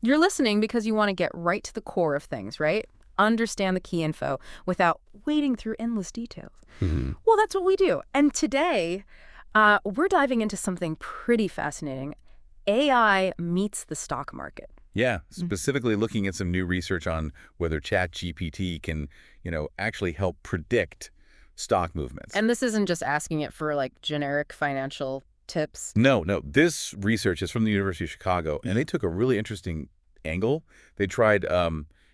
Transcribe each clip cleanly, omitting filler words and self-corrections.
You're listening because you want to get right to the core of things, right? Understand the key info without wading through endless details. Hmm. Well, that's what we do. And today, we're diving into something pretty fascinating. AI meets the stock market. Yeah, specifically looking at some new research on whether ChatGPT can, actually help predict stock movements. And this isn't just asking it for like generic financial tips. No, no, this research is from the University of Chicago, and they took a really interesting angle. They tried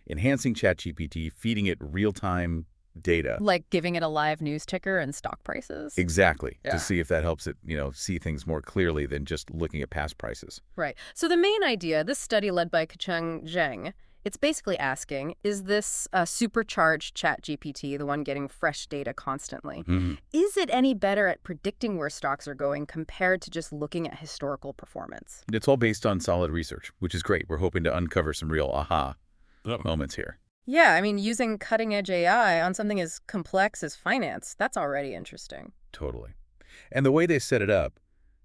enhancing ChatGPT, feeding it real-time data. Like giving it a live news ticker and stock prices? Exactly, Yeah. to see if that helps it, see things more clearly than just looking at past prices. Right. So the main idea, this study led by Qichang Zheng, it's basically asking, is this supercharged ChatGPT, the one getting fresh data constantly, Mhm. is it any better at predicting where stocks are going compared to just looking at historical performance? It's all based on solid research, which is great. We're hoping to uncover some real aha moments here. Yeah, I mean, using cutting-edge AI on something as complex as finance, that's already interesting. Totally. And the way they set it up,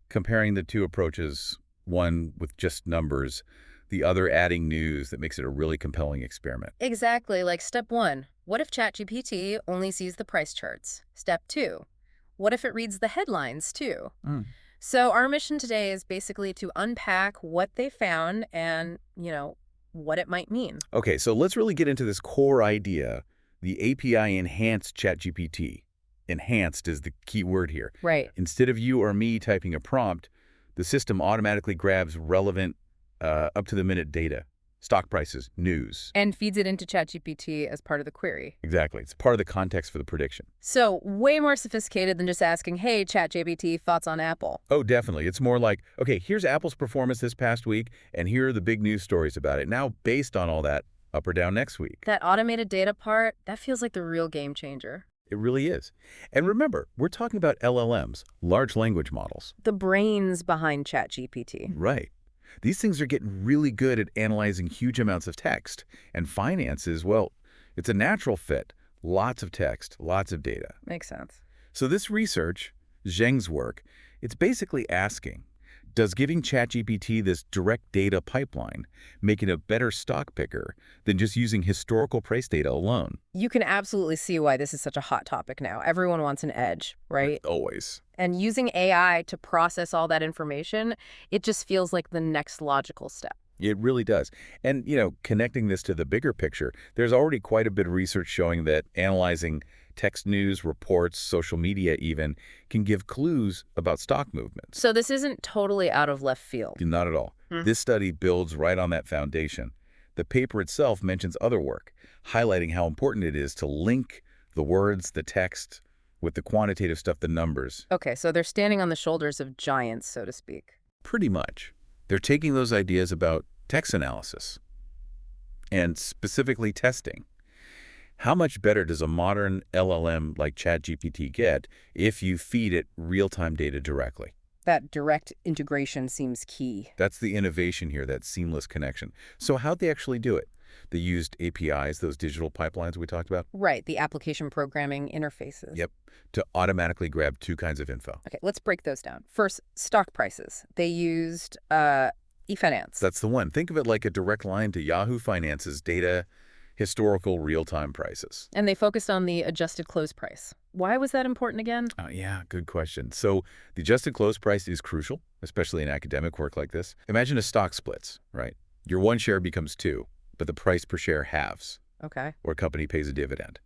comparing the two approaches, one with just numbers, the other adding news that makes it a really compelling experiment. Exactly, like step 1, what if ChatGPT only sees the price charts? Step 2, what if it reads the headlines too? Mm. So our mission today is basically to unpack what they found and, what it might mean. Okay, so let's really get into this core idea, the API-enhanced ChatGPT. Enhanced is the key word here. Right. Instead of you or me typing a prompt, the system automatically grabs relevant, up-to-the-minute data, stock prices, news. And feeds it into ChatGPT as part of the query. Exactly. It's part of the context for the prediction. So way more sophisticated than just asking, hey, ChatGPT, thoughts on Apple? Oh, definitely. It's more like, okay, here's Apple's performance this past week, and here are the big news stories about it. Now, based on all that, up or down next week. That automated data part, that feels like the real game changer. It really is. And remember, we're talking about LLMs, large language models. The brains behind ChatGPT. Right. These things are getting really good at analyzing huge amounts of text. And finance is, well, it's a natural fit. Lots of text, lots of data. Makes sense. So this research, Zheng's work, it's basically asking, does giving ChatGPT this direct data pipeline make it a better stock picker than just using historical price data alone? You can absolutely see why this is such a hot topic now. Everyone wants an edge, right? Always. And using AI to process all that information, it just feels like the next logical step. It really does. And, connecting this to the bigger picture, there's already quite a bit of research showing that analyzing text news, reports, social media even, can give clues about stock movements. So this isn't totally out of left field. Not at all. This study builds right on that foundation. The paper itself mentions other work, highlighting how important it is to link the words, the text, with the quantitative stuff, the numbers. Okay, so they're standing on the shoulders of giants, so to speak. Pretty much. They're taking those ideas about text analysis and specifically testing. How much better does a modern LLM like ChatGPT get if you feed it real-time data directly? That direct integration seems key. That's the innovation here, that seamless connection. So how'd they actually do it? They used APIs, those digital pipelines we talked about? Right, the application programming interfaces. Yep, to automatically grab two kinds of info. Okay, let's break those down. First, stock prices. They used eFinance. That's the one. Think of it like a direct line to Yahoo Finance's data, historical real-time prices. And they focused on the adjusted close price. Why was that important again? Yeah, good question. So the adjusted close price is crucial, especially in academic work like this. Imagine a stock splits, right? Your one share becomes two, but the price per share halves, Okay. or a company pays a dividend.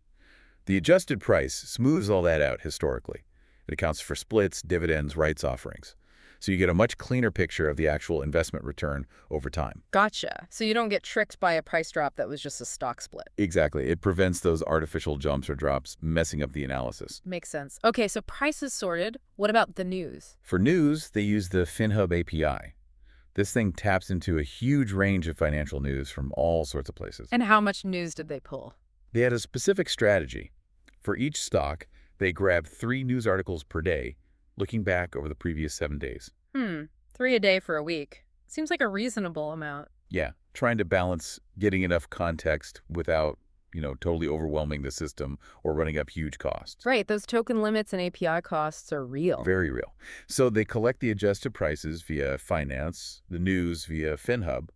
The adjusted price smooths all that out historically. It accounts for splits, dividends, rights offerings. So you get a much cleaner picture of the actual investment return over time. Gotcha. So you don't get tricked by a price drop that was just a stock split. Exactly. It prevents those artificial jumps or drops messing up the analysis. Makes sense. Okay, so prices sorted. What about the news? For news, they use the FinHub API. This thing taps into a huge range of financial news from all sorts of places. And how much news did they pull? They had a specific strategy. For each stock, they grabbed 3 news articles per day, looking back over the previous 7 days. 3 a day for a week. Seems like a reasonable amount. Yeah, trying to balance getting enough context without, totally overwhelming the system or running up huge costs. Right, those token limits and API costs are real. Very real. So they collect the adjusted prices via finance, the news via FinHub.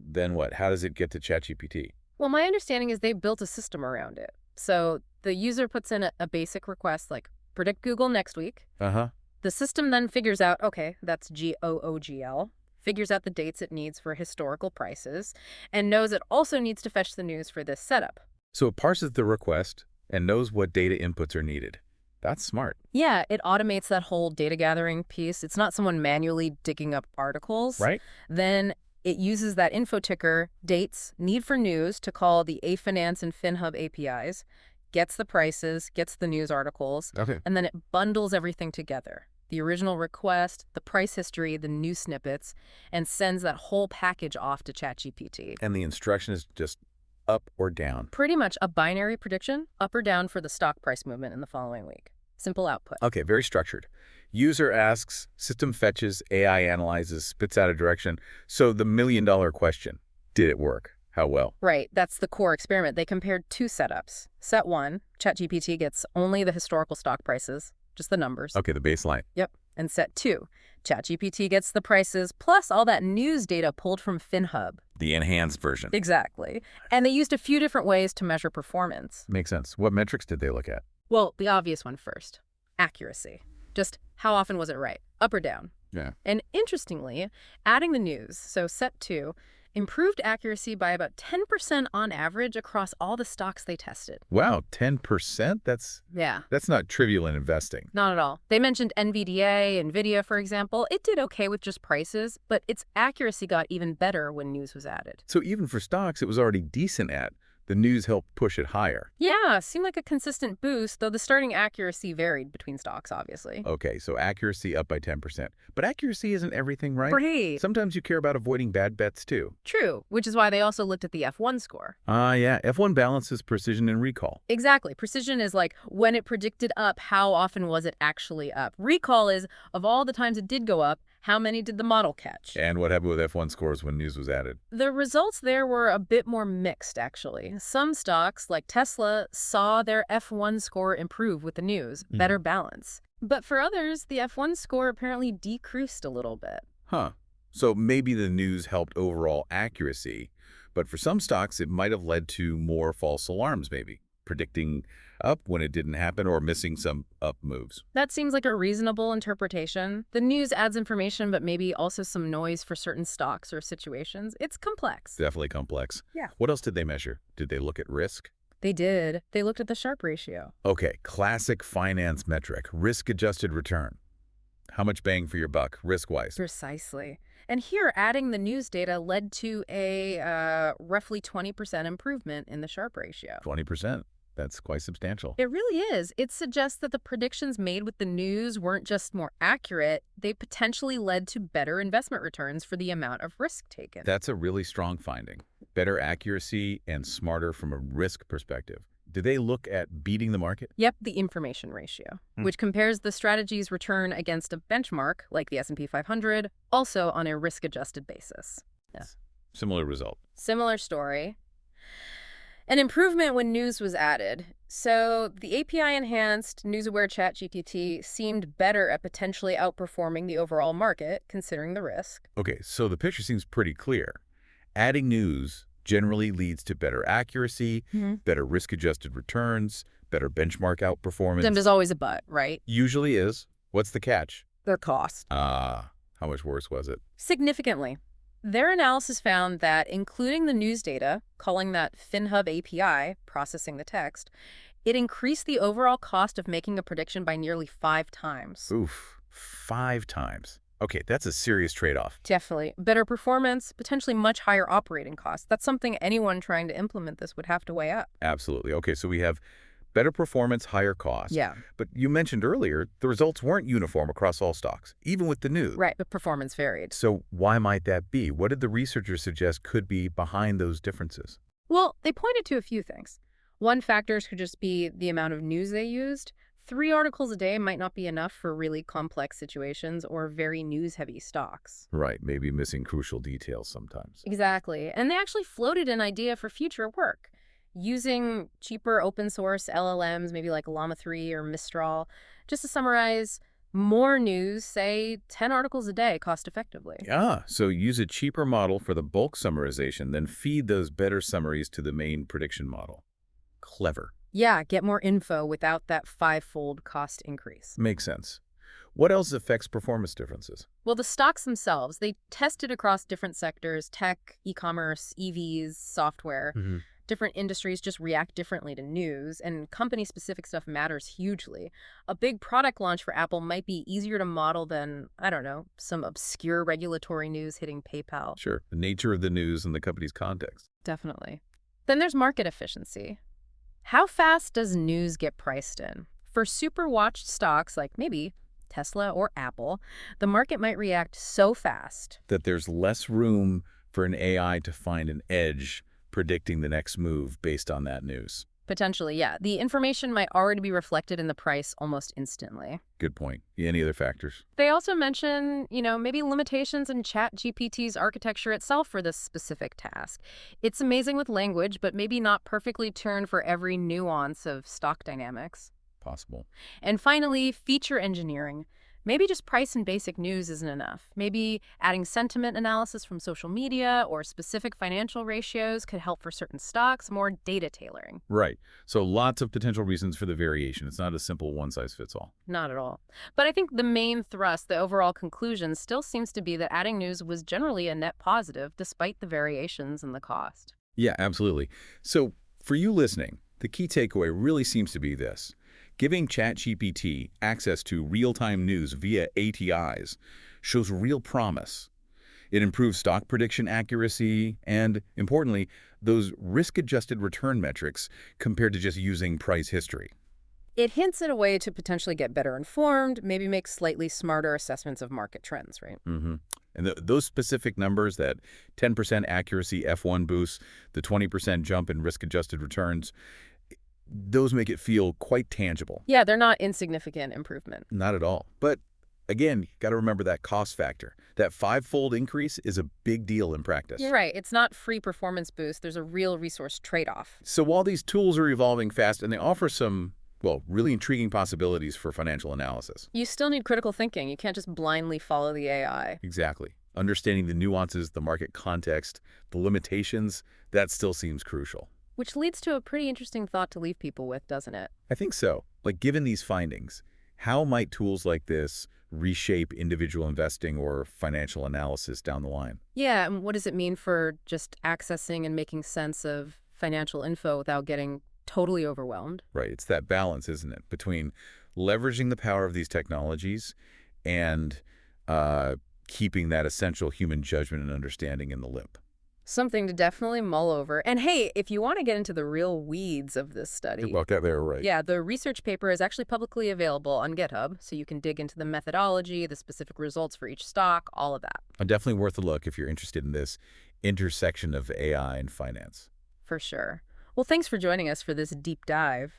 then what? How does it get to ChatGPT? Well, my understanding is they built a system around it. So the user puts in a basic request like predict Google next week. Uh-huh. The system then figures out, okay, that's GOOGL, figures out the dates it needs for historical prices, and knows it also needs to fetch the news for this setup. So it parses the request and knows what data inputs are needed. That's smart. Yeah, it automates that whole data gathering piece. It's not someone manually digging up articles. Right? Then it uses that info ticker, dates, need for news to call the A-Finance and FinHub APIs, gets the prices, gets the news articles, Okay. and then it bundles everything together. The original request, the price history, the news snippets, and sends that whole package off to ChatGPT. And the instruction is just up or down. Pretty much a binary prediction, up or down for the stock price movement in the following week. Simple output. Okay, very structured. User asks, system fetches, AI analyzes, spits out a direction. So the million-dollar question, did it work? How well? Right, that's the core experiment. They compared two setups. Set 1, ChatGPT gets only the historical stock prices, just the numbers. Okay, the baseline. Yep. And set 2, ChatGPT gets the prices plus all that news data pulled from FinHub. The enhanced version. Exactly. And they used a few different ways to measure performance. Makes sense. What metrics did they look at? Well, the obvious one first. Accuracy. Just how often was it right? Up or down? Yeah. And interestingly, adding the news, so set 2, improved accuracy by about 10% on average across all the stocks they tested. Wow, 10%? That's not trivial in investing. Not at all. They mentioned NVIDIA, for example. It did okay with just prices, but its accuracy got even better when news was added. So even for stocks, it was already decent at. The news helped push it higher. Yeah, seemed like a consistent boost, though the starting accuracy varied between stocks, obviously. Okay, so accuracy up by 10%. But accuracy isn't everything, right? Right. Sometimes you care about avoiding bad bets, too. True, which is why they also looked at the F1 score. Yeah. F1 balances precision and recall. Exactly. Precision is like when it predicted up, how often was it actually up? Recall is, of all the times it did go up, how many did the model catch? And what happened with F1 scores when news was added? The results there were a bit more mixed, actually. Some stocks, like Tesla, saw their F1 score improve with the news, better balance. But for others, the F1 score apparently decreased a little bit. Huh. So maybe the news helped overall accuracy, but for some stocks, it might have led to more false alarms, maybe. Predicting up when it didn't happen or missing some up moves. That seems like a reasonable interpretation. The news adds information, but maybe also some noise for certain stocks or situations. It's complex. Definitely complex. Yeah. What else did they measure? Did they look at risk? They did. They looked at the Sharpe ratio. Okay, classic finance metric, risk-adjusted return. How much bang for your buck, risk-wise? Precisely. And here, adding the news data led to a roughly 20% improvement in the Sharpe ratio. 20%. That's quite substantial. It really is. It suggests that the predictions made with the news weren't just more accurate, they potentially led to better investment returns for the amount of risk taken. That's a really strong finding. Better accuracy and smarter from a risk perspective. Did they look at beating the market? Yep, the information ratio, which compares the strategy's return against a benchmark, like the S&P 500, also on a risk-adjusted basis. Yeah. Similar result. Similar story. An improvement when news was added. So the API-enhanced news-aware ChatGPT seemed better at potentially outperforming the overall market, considering the risk. Okay, so the picture seems pretty clear. Adding news generally leads to better accuracy, better risk-adjusted returns, better benchmark outperformance. Then there's always a but, right? Usually is. What's the catch? Their cost. How much worse was it? Significantly. Their analysis found that including the news data, calling that FinHub API, processing the text, it increased the overall cost of making a prediction by nearly 5 times. Oof, 5 times. Okay, that's a serious trade-off. Definitely. Better performance, potentially much higher operating costs. That's something anyone trying to implement this would have to weigh up. Absolutely. Okay, so we have better performance, higher cost. Yeah. But you mentioned earlier, the results weren't uniform across all stocks, even with the news. Right, but performance varied. So why might that be? What did the researchers suggest could be behind those differences? Well, they pointed to a few things. One factor could just be the amount of news they used. 3 articles a day might not be enough for really complex situations or very news-heavy stocks. Right, maybe missing crucial details sometimes. Exactly. And they actually floated an idea for future work. Using cheaper open source LLMs, maybe like Llama 3 or Mistral. Just to summarize, More news, say 10 articles a day, cost effectively. Yeah, so use a cheaper model for the bulk summarization, then feed those better summaries to the main prediction model. Clever. Yeah, get more info without that five-fold cost increase. Makes sense. What else affects performance differences? Well, the stocks themselves, they tested across different sectors, tech, e-commerce, EVs, software. Hmm. Different industries just react differently to news, and company-specific stuff matters hugely. A big product launch for Apple might be easier to model than, I don't know, some obscure regulatory news hitting PayPal. Sure, the nature of the news and the company's context. Definitely. Then there's market efficiency. How fast does news get priced in? For super watched stocks like maybe Tesla or Apple, the market might react so fast. That there's less room for an AI to find an edge predicting the next move based on that news. Potentially, yeah. The information might already be reflected in the price almost instantly. Good point. Any other factors? They also mention, maybe limitations in ChatGPT's architecture itself for this specific task. It's amazing with language, but maybe not perfectly tuned for every nuance of stock dynamics. Possible. And finally, feature engineering. Maybe just price and basic news isn't enough. Maybe adding sentiment analysis from social media or specific financial ratios could help for certain stocks, more data tailoring. Right. So lots of potential reasons for the variation. It's not a simple one-size-fits-all. Not at all. But I think the main thrust, the overall conclusion, still seems to be that adding news was generally a net positive despite the variations in the cost. Yeah, absolutely. So for you listening, the key takeaway really seems to be this. Giving ChatGPT access to real-time news via APIs shows real promise. It improves stock prediction accuracy and, importantly, those risk-adjusted return metrics compared to just using price history. It hints at a way to potentially get better informed, maybe make slightly smarter assessments of market trends, right? Hmm. And those specific numbers, that 10% accuracy F1 boost, the 20% jump in risk-adjusted returns, those make it feel quite tangible. Yeah, they're not insignificant improvement. Not at all. But again, you got to remember that cost factor. That five-fold increase is a big deal in practice. You're right. It's not free performance boost. There's a real resource trade-off. So while these tools are evolving fast and they offer some, well, really intriguing possibilities for financial analysis. You still need critical thinking. You can't just blindly follow the AI. Exactly. Understanding the nuances, the market context, the limitations, that still seems crucial. Which leads to a pretty interesting thought to leave people with, doesn't it? I think so. Like, given these findings, how might tools like this reshape individual investing or financial analysis down the line? Yeah, and what does it mean for just accessing and making sense of financial info without getting totally overwhelmed? Right. It's that balance, isn't it, between leveraging the power of these technologies and keeping that essential human judgment and understanding in the loop. Something to definitely mull over. And hey, if you want to get into the real weeds of this study, We'll get there, right? yeah, the research paper is actually publicly available on GitHub, so you can dig into the methodology, the specific results for each stock, all of that. Definitely worth a look if you're interested in this intersection of AI and finance. For sure. Well, thanks for joining us for this deep dive.